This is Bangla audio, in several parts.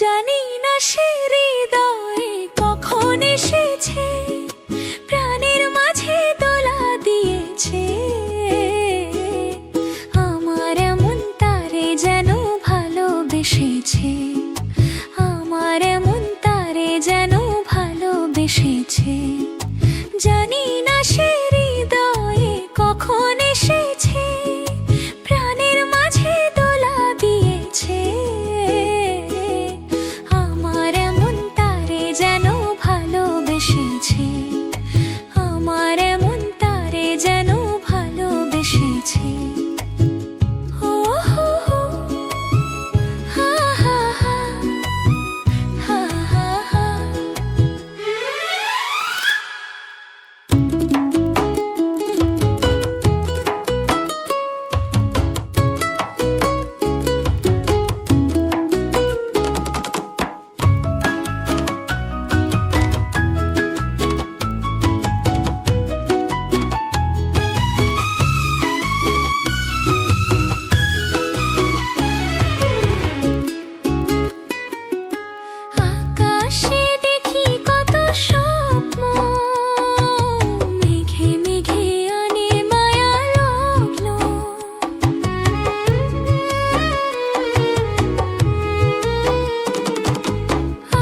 জানি না সে হৃদয়ে কখন এসেছে, প্রাণের মাঝে দোলা দিয়েছে। আমার এমন তারে যেন ভালোবেসেছে, আমার এমন তারে যেন ভালোবেসেছে। জানি না সে হৃদয়ে কখন এসেছে, প্রাণের মাঝে দোলা দিয়েছে। আমার এমন তারে যেন ভালোবেসেছে, আমার এমন তারে যেন ভালোবেসেছে। ও হো হো, হা হা হা, হা হা হা। আকাশে দেখি কত স্বপ্ন, মেঘে মেঘে আনে মায়া লগ্ন।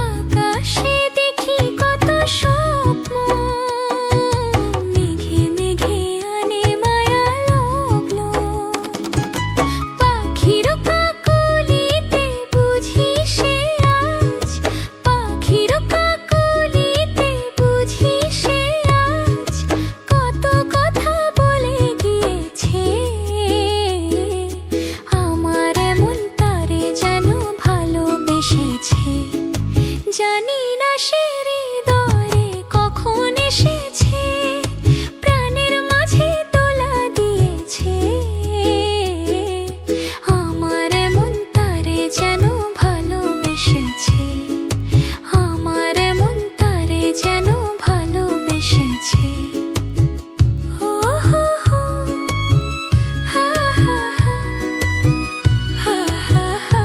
আকাশে দেখি কত স্বপ্ন, মেঘে মেঘে আনে মায়া লগ্ন। পাখির কাকলিতে বুঝি সে আজ, পাখির কাকলিতে বুঝি সে আজ কত কথা বলে গিয়েছে। আমার এমন তারে যেন ভালোবেসেছে। জানি না সে হৃদয়ে কখন এসেছে, প্রাণের মাঝে দোলা দিয়েছে। আমার এমন তারে যেন ভালোবেসেছে, আমার এমন তারে যেন ভালোবেসেছে। ও হো হো, হা হা হা, হা হা হা।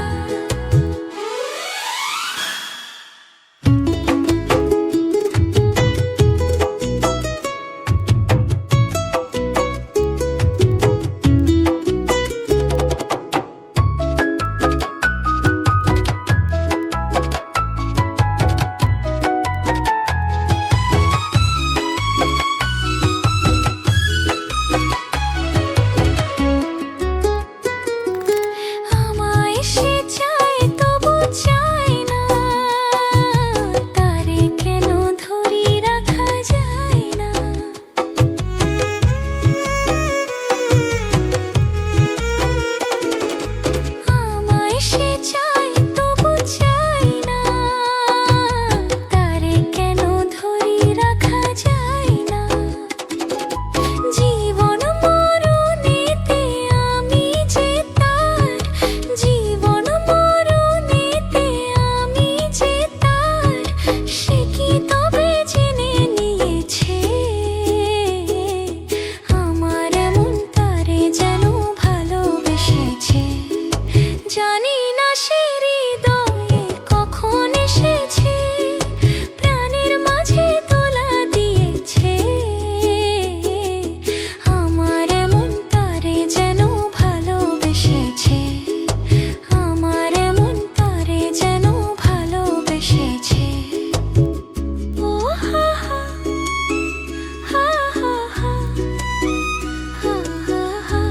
আমায় সে চায় তবু চায় না, তারে কেন ধরি রাখা যায় না। আমায় সে চায় তবু চায় না, তারে কেন ধরি রাখা যায় না। জীবন মরণেতে আমি যে তার, জীবন মরণেতে আমি যে তার, সে কি তবে জেনে নিয়েছে। আমার এমন তারে যেন ভালোবেসেছে। জানি না সে হৃদয়ে কখন এসেছে, প্রাণের মাঝে দোলা দিয়েছে। আমার এমন তারে যেন ভালোবেসেছে, আমার এমন তারে যেন ভালোবেসেছে। ও হা হা, হা হা হা, হা হা হা।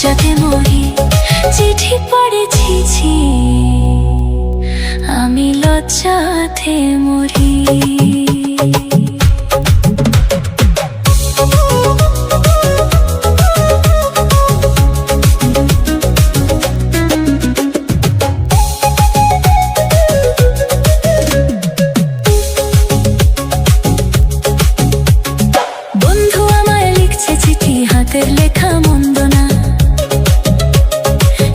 লজ্জাতে মরি, চিঠি পড়েছি ছি, আমি লজ্জাতে মরি। বন্ধু আমায় লিখছে চিঠি, হাতের লেখা মন্দ না,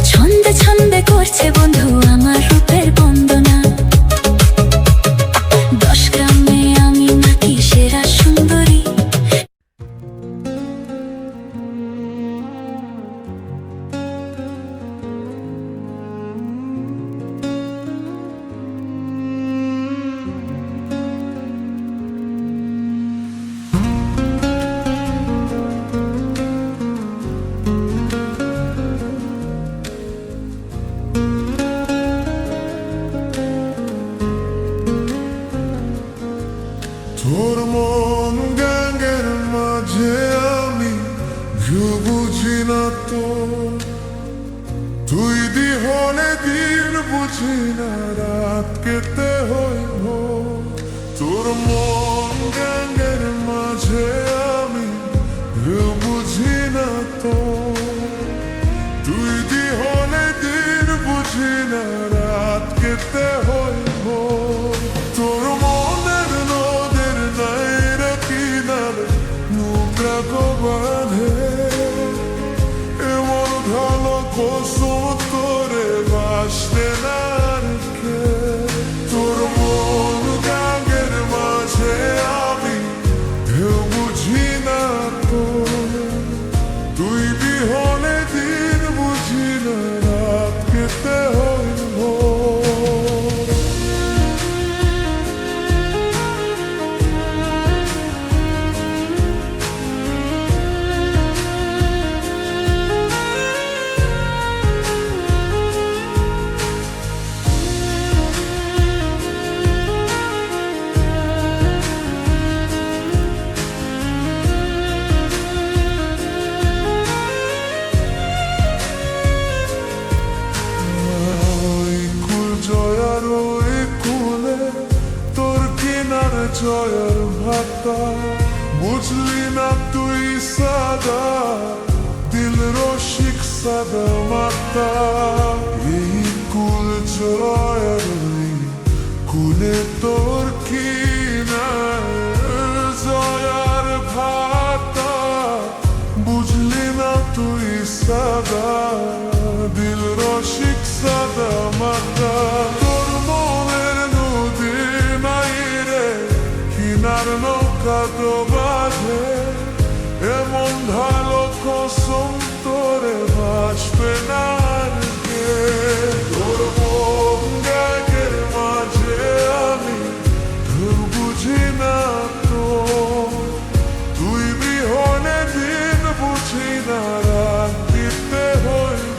ছন্দে ছন্দে করছে বন্ধু আমার রূপের বন্দনা। 10 গ্রামে আমি নাকি সেরা সুন্দরী। তোর মন গাঙ্গের মাঝে আমি ভিউ বুঝি না তো, তুই দিহনে দিন বুঝি না, রাত কেতে হইব। তোর মন গাঙ্গের মাঝে আমি ভিউ বুঝি না তো, তুই দিহনে দিন বুঝি না, রাত কেতে হইব। তোর মনের নদের নাইরা কিনারে নৌকা বাঁধে, এমন ভালো কসম তোরে বাসতে না রেখে। তোর মন গাঙ্গের মাঝে আমি ঢেউ বুঝি না তো, তুই বিহনে দিন বুঝি না, রাত কেতে হইব। জয়ের ভাতা বুঝলি না তুই সাদা, দিল রসিক সাদা মাতা। এই কুল জয়ের কুলে তোর কি না জয়ার ভাতা, বুঝলি না তুই সাদা, দিল রসিক সাদা মাতা। তোর মনের নদী নাই রে কিনার নৌকা তো বাঁধে, এমন ভালো কসম তোরে বাঁচবে না রে। তোর মন গাঙ্গের মাঝে আমি তোর বুঝি না তো, তুই বিহনে দিন বুঝি না, রাত দিতে হইব।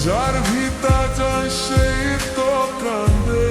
যার ভিতা যায় সেই তো কান্দে